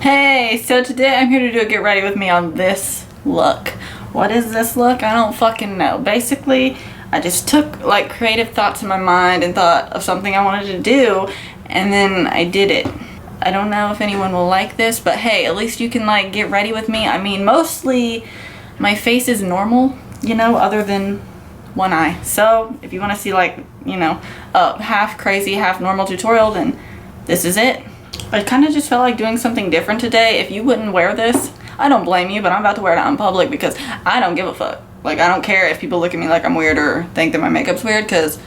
Hey, so today I'm here to do a get ready with me on this look. What is this look? I don't fucking know. Basically, I just took like creative thoughts in my mind and thought of something I wanted to do, and then I did it. I don't know if anyone will like this, but hey, at least you can like get ready with me. I mean, mostly my face is normal, you know, other than one eye. So if you want to see like, you know, a half crazy, half normal tutorial, then this is it. I kind of just felt like doing something different today. If you wouldn't wear this, I don't blame you, but I'm about to wear it out in public because I don't give a fuck. Like, I don't care if people look at me like I'm weird or think that my makeup's weird, because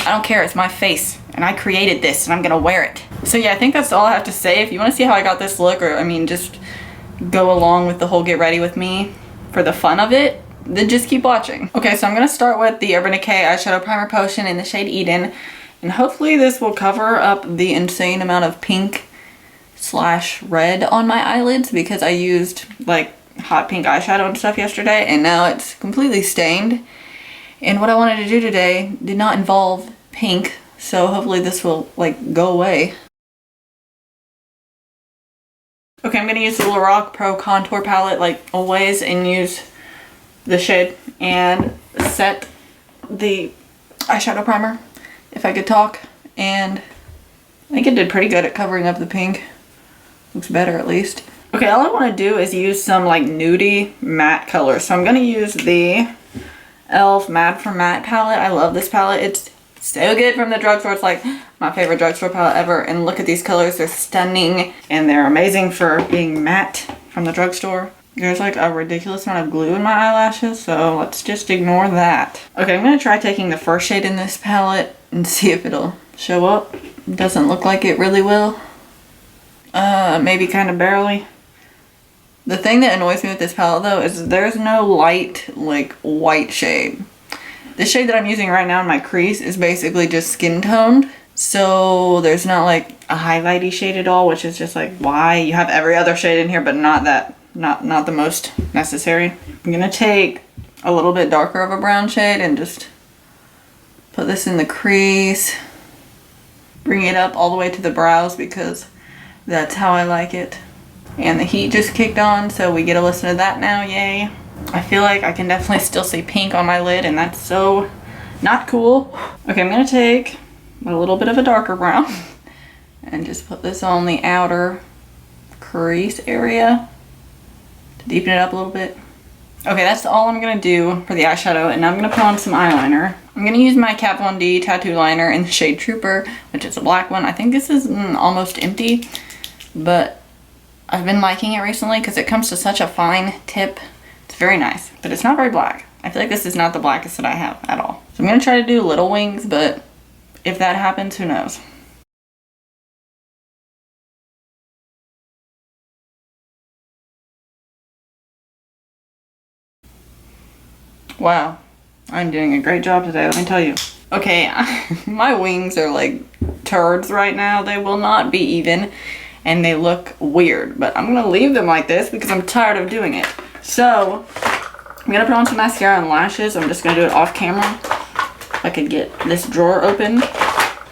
I don't care. It's my face and I created this and I'm gonna wear it. So yeah, I think that's all I have to say. If you want to see how I got this look, or I mean just go along with the whole get ready with me for the fun of it, then just keep watching. Okay, so I'm gonna start with the Urban Decay eyeshadow primer potion in the shade Eden. And hopefully this will cover up the insane amount of pink/red on my eyelids, because I used like hot pink eyeshadow and stuff yesterday and now it's completely stained. And what I wanted to do today did not involve pink, so hopefully this will like go away. Okay, I'm gonna use the Lorac Pro Contour Palette like always and use the shade and set the eyeshadow primer, if I could talk, and I think it did pretty good at covering up the pink. Looks better at least. Okay, all I want to do is use some like nudie matte color. So I'm going to use the e.l.f. Matte for Matte palette. I love this palette. It's so good from the drugstore. It's like my favorite drugstore palette ever. And look at these colors. They're stunning and they're amazing for being matte from the drugstore. There's like a ridiculous amount of glue in my eyelashes, so let's just ignore that. Okay, I'm going to try taking the first shade in this palette and see if it'll show up. It doesn't look like it really will. Maybe kind of barely. The thing that annoys me with this palette though is there's no light like white shade. The shade that I'm using right now in my crease is basically just skin toned. So there's not like a highlighty shade at all, which is just like, why? You have every other shade in here, but not that. Not the most necessary. I'm gonna take a little bit darker of a brown shade and just put this in the crease. Bring it up all the way to the brows because that's how I like it. And the heat just kicked on, so we get to listen to that now, yay. I feel like I can definitely still see pink on my lid, and that's so not cool. Okay, I'm gonna take a little bit of a darker brown and just put this on the outer crease area. Deepen it up a little bit. Okay, that's all I'm gonna do for the eyeshadow, and now I'm gonna put on some eyeliner. I'm gonna use my Kat Von D tattoo liner in the shade Trooper, which is a black one. I think this is almost empty, but I've been liking it recently because it comes to such a fine tip. It's very nice, but it's not very black. I feel like this is not the blackest that I have at all. So I'm gonna try to do little wings, but if that happens, who knows? Wow, I'm doing a great job today, let me tell you. Okay, my wings are like turds right now. They will not be even and they look weird, but I'm gonna leave them like this because I'm tired of doing it. So I'm gonna put on some mascara and lashes. I'm just gonna do it off camera. If I could get this drawer open.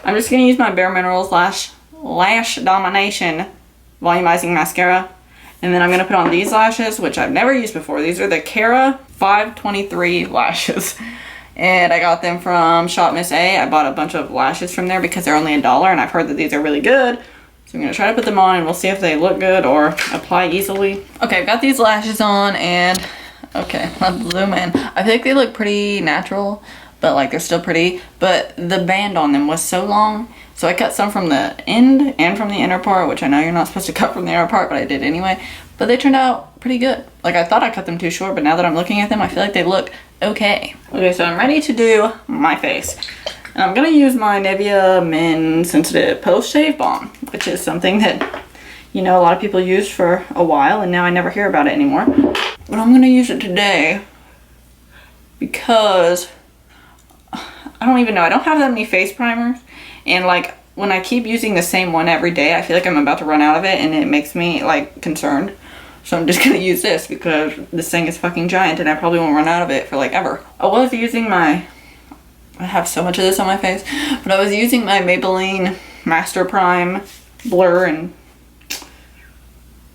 I'm just gonna use my Bare Minerals Lash Domination volumizing mascara. And then I'm gonna put on these lashes, which I've never used before. These are the Cara 523 lashes. And I got them from Shop Miss A. I bought a bunch of lashes from there because they're only $1, and I've heard that these are really good. So I'm gonna try to put them on and we'll see if they look good or apply easily. Okay, I've got these lashes on and okay, let's zoom in. I think they look pretty natural, but like they're still pretty. But the band on them was so long, so I cut some from the end and from the inner part, which I know you're not supposed to cut from the inner part, but I did anyway. But they turned out pretty good. Like I thought I cut them too short, but now that I'm looking at them, I feel like they look okay. Okay, so I'm ready to do my face. And I'm gonna use my Nivea Men Sensitive Post Shave Balm, which is something that, you know, a lot of people used for a while and now I never hear about it anymore. But I'm gonna use it today because I don't even know. I don't have that many face primers, and like when I keep using the same one every day, I feel like I'm about to run out of it and it makes me like concerned. So I'm just gonna use this because this thing is fucking giant and I probably won't run out of it for like ever. I was using my, I have so much of this on my face, but I was using my Maybelline Master Prime Blur and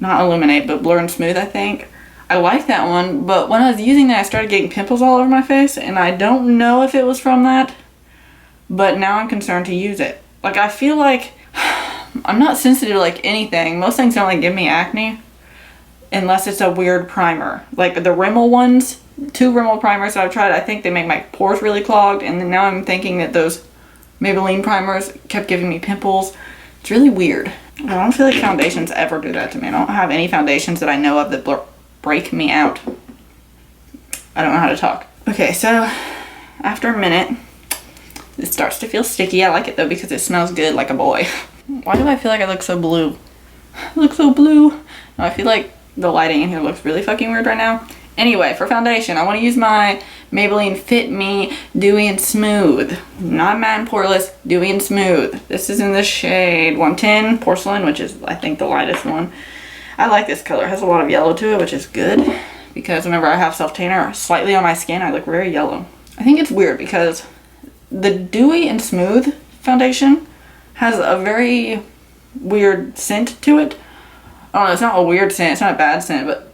not illuminate, but blur and smooth, I think. I like that one, but when I was using that, I started getting pimples all over my face, and I don't know if it was from that, but now I'm concerned to use it. Like, I feel like I'm not sensitive to like anything. Most things don't like give me acne unless it's a weird primer. Like the Rimmel ones, 2 Rimmel primers that I've tried, I think they make my pores really clogged, and then now I'm thinking that those Maybelline primers kept giving me pimples. It's really weird. I don't feel like foundations ever do that to me. I don't have any foundations that I know of that break me out. I don't know how to talk. Okay, so after a minute, it starts to feel sticky. I like it though because it smells good like a boy. Why do I feel like I look so blue? I look so blue. No, I feel like the lighting in here looks really fucking weird right now. Anyway, for foundation, I want to use my Maybelline Fit Me Dewy and Smooth. Not matte and poreless, dewy and smooth. This is in the shade 110 Porcelain, which is, I think, the lightest one. I like this color. It has a lot of yellow to it, which is good, because whenever I have self-tanner slightly on my skin, I look very yellow. I think it's weird because the Dewy and Smooth foundation has a very weird scent to it. I don't know, it's not a weird scent, it's not a bad scent, but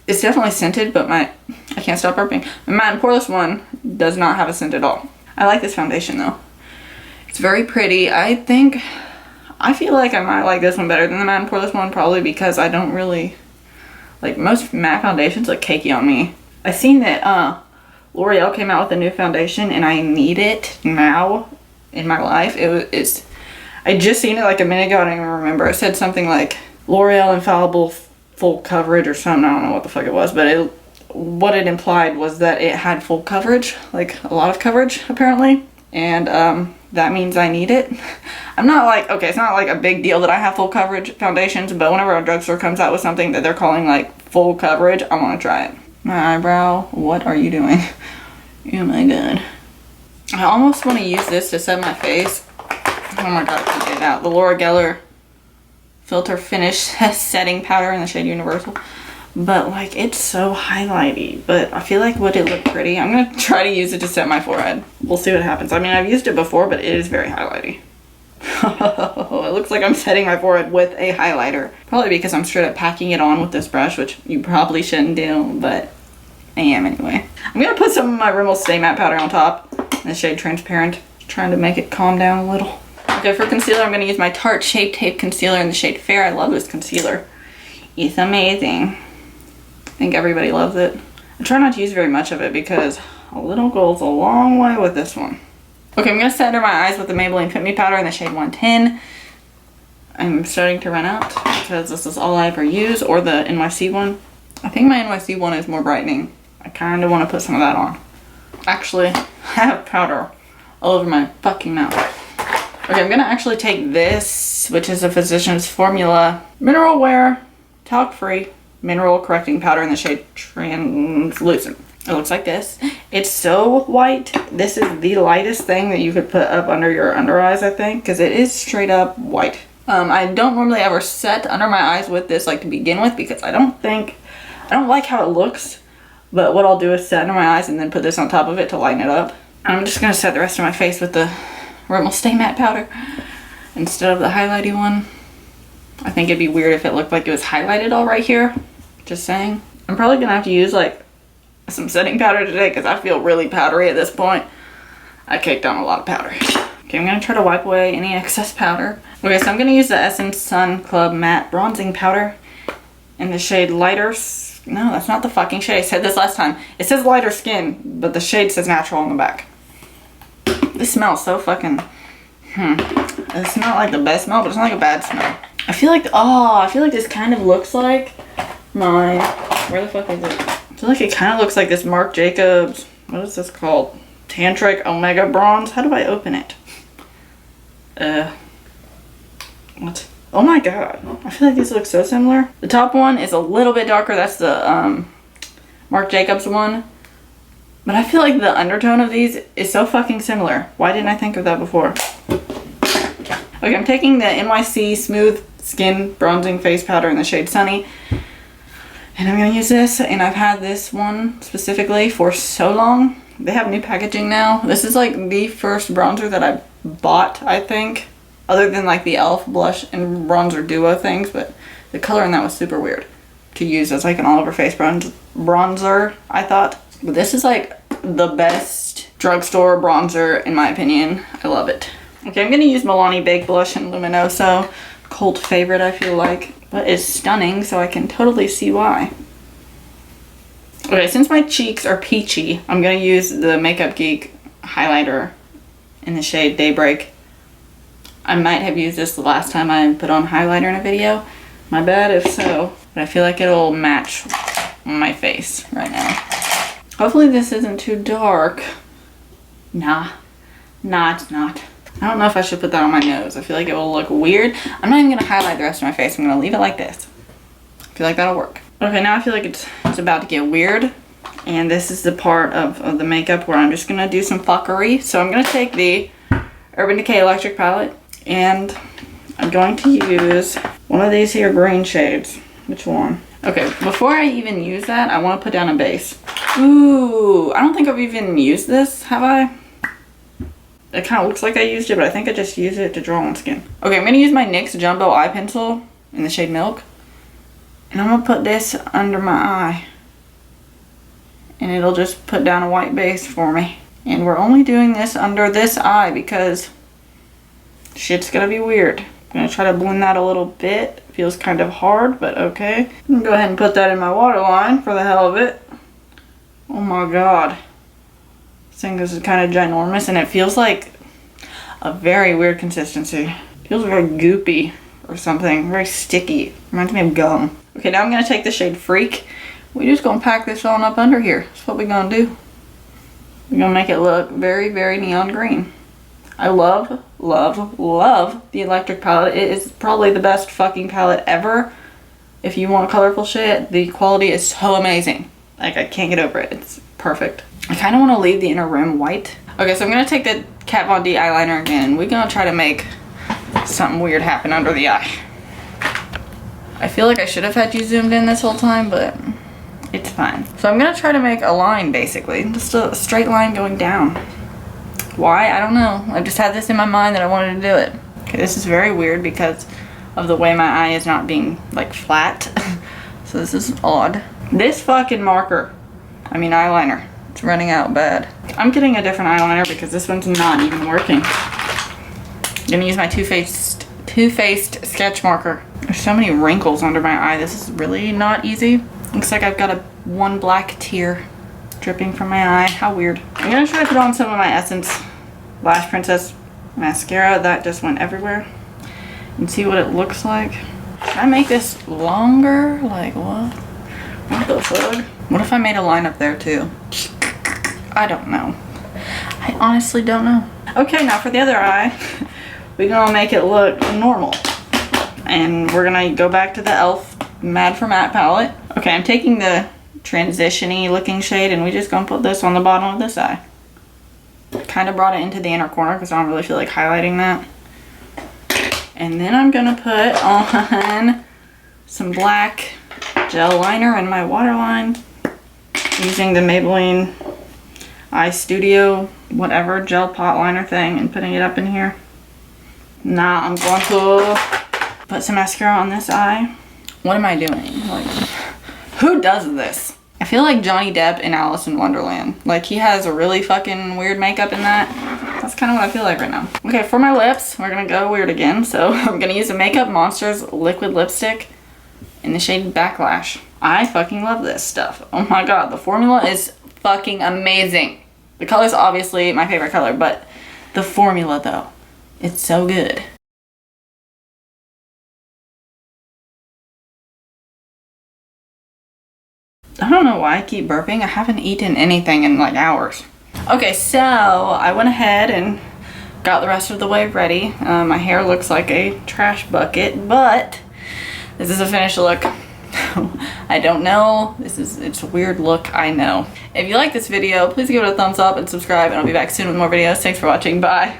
it's definitely scented, but I can't stop burping. The matte and poreless one does not have a scent at all. I like this foundation though. It's very pretty. I feel like I might like this one better than the matte and poreless one, probably because I don't really, like most matte foundations look cakey on me. I seen that L'Oreal came out with a new foundation and I need it now in my life. I just seen it like a minute ago, I don't even remember. It said something like L'Oreal Infallible Full Coverage or something. I don't know what the fuck it was, but what it implied was that it had full coverage, like a lot of coverage apparently, and that means I need it. I'm not like, okay, it's not like a big deal that I have full coverage foundations, but whenever a drugstore comes out with something that they're calling like full coverage, I want to try it. My eyebrow, what are you doing? Oh my god. I almost want to use this to set my face. Oh my god, I can't get it out. The Laura Geller Filter Finish Setting Powder in the shade Universal. But like, it's so highlighty, but I feel like would it look pretty? I'm gonna try to use it to set my forehead. We'll see what happens. I mean, I've used it before, but it is very highlighty. It looks like I'm setting my forehead with a highlighter. Probably because I'm straight up packing it on with this brush, which you probably shouldn't do, but I am anyway. I'm gonna put some of my Rimmel Stay Matte Powder on top in the shade Transparent, trying to make it calm down a little. Okay, for concealer, I'm going to use my Tarte Shape Tape Concealer in the shade Fair. I love this concealer. It's amazing. I think everybody loves it. I try not to use very much of it because a little goes a long way with this one. Okay, I'm going to set under my eyes with the Maybelline Fit Me Powder in the shade 110. I'm starting to run out because this is all I ever use, or the NYC one. I think my NYC one is more brightening. I kind of want to put some of that on. Actually, I have powder all over my fucking mouth. Okay, I'm gonna actually take this, which is a Physicians Formula Mineral Wear Talc-Free Mineral Correcting Powder in the shade Translucent. It looks like this. It's so white. This is the lightest thing that you could put up under your under eyes, I think, because it is straight up white. I don't normally ever set under my eyes with this, like to begin with, because I don't like how it looks. But what I'll do is set under my eyes and then put this on top of it to lighten it up. I'm just gonna set the rest of my face with the Rimmel Stay Matte Powder instead of the highlighty one. I think it'd be weird if it looked like it was highlighted all right here. Just saying. I'm probably gonna have to use like some setting powder today because I feel really powdery at this point. I caked on a lot of powder. Okay, I'm gonna try to wipe away any excess powder. Okay, so I'm gonna use the Essence Sun Club Matte Bronzing Powder in the shade Lighter. No, that's not the fucking shade. I said this last time. It says Lighter Skin, but the shade says Natural on the back. This smells so fucking, It's not like the best smell, but it's not like a bad smell. I feel like this kind of looks like my, where the fuck is it? I feel like it kind of looks like this Marc Jacobs, what is this called? Tantric Omega Bronze. How do I open it? What? Oh my god. I feel like these look so similar. The top one is a little bit darker. That's the Marc Jacobs one. But I feel like the undertone of these is so fucking similar. Why didn't I think of that before? Okay, I'm taking the NYC Smooth Skin Bronzing Face Powder in the shade Sunny. And I'm going to use this. And I've had this one specifically for so long. They have new packaging now. This is like the first bronzer that I bought, I think. Other than like the e.l.f. blush and bronzer duo things. But the color in that was super weird to use as like an all over face bronzer, I thought. But this is like the best drugstore bronzer in my opinion. I love it. Okay, I'm gonna use Milani Baked Blush in Luminoso. Cult favorite, I feel like, but it's stunning, so I can totally see why. Okay, since my cheeks are peachy, I'm gonna use the Makeup Geek highlighter in the shade Daybreak. I might have used this the last time I put on highlighter in a video. My bad if so, but I feel like it'll match my face right now. Hopefully this isn't too dark. Nah, it's not. I don't know if I should put that on my nose. I feel like it will look weird. I'm not even gonna highlight the rest of my face. I'm gonna leave it like this. I feel like that'll work. Okay, now I feel like it's about to get weird. And this is the part of the makeup where I'm just gonna do some fuckery. So I'm gonna take the Urban Decay Electric palette and I'm going to use one of these here green shades. Which one? Okay, before I even use that, I wanna put down a base. Ooh, I don't think I've even used this, have I? It kind of looks like I used it, but I think I just used it to draw on skin. Okay, I'm gonna use my NYX Jumbo Eye Pencil in the shade Milk. And I'm gonna put this under my eye. And it'll just put down a white base for me. And we're only doing this under this eye because shit's gonna be weird. I'm gonna try to blend that a little bit. Feels kind of hard, but okay. I'm gonna go ahead and put that in my waterline for the hell of it. Oh my god. This thing is kind of ginormous and it feels like a very weird consistency. It feels very goopy or something, very sticky. Reminds me of gum. Okay, now I'm gonna take the shade Freak. We're just gonna pack this on up under here. That's what we're gonna do. We're gonna make it look very, very neon green. I love, love, love the electric palette. It is probably the best fucking palette ever. If you want colorful shit, the quality is so amazing. Like, I can't get over it. It's perfect. I kind of want to leave the inner rim white. Okay, so I'm going to take the Kat Von D eyeliner again. And we're going to try to make something weird happen under the eye. I feel like I should have had you zoomed in this whole time, but it's fine. So I'm going to try to make a line, basically. Just a straight line going down. Why? I don't know. I just had this in my mind that I wanted to do it. Okay, this is very weird because of the way my eye is not being, like, flat. So this is odd. This fucking marker, I mean eyeliner, it's running out bad. I'm getting a different eyeliner because this one's not even working. I'm gonna use my Too Faced sketch marker. There's so many wrinkles under my eye. This is really not easy. Looks like I've got one black tear dripping from my eye. How weird. I'm gonna try to put on some of my Essence Lash Princess mascara. That just went everywhere. And see what it looks like. Should I make this longer? Like what? What the fuck? What if I made a line up there too? I don't know. I honestly don't know. Okay, now for the other eye, we're gonna make it look normal. And we're gonna go back to the e.l.f. Mad for Matte palette. Okay, I'm taking the transition-y looking shade and we just gonna put this on the bottom of this eye. Kind of brought it into the inner corner because I don't really feel like highlighting that. And then I'm gonna put on some black gel liner in my waterline using the Maybelline Eye Studio whatever gel pot liner thing and putting it up in here. Now I'm going to put some mascara on this eye. What am I doing? Like, who does this? I feel like Johnny Depp in Alice in Wonderland. Like, he has a really fucking weird makeup in that. That's kind of what I feel like right now. Okay, for my lips, we're gonna go weird again. So I'm gonna use a Makeup Monsters liquid lipstick in the shade Backlash. I fucking love this stuff. Oh my god, the formula is fucking amazing. The color's obviously my favorite color, but the formula though, it's so good. I don't know why I keep burping. I haven't eaten anything in like hours. Okay, so I went ahead and got the rest of the way ready. My hair looks like a trash bucket, but this is a finished look. I don't know. It's a weird look, I know. If you like this video, please give it a thumbs up and subscribe, and I'll be back soon with more videos. Thanks for watching. Bye.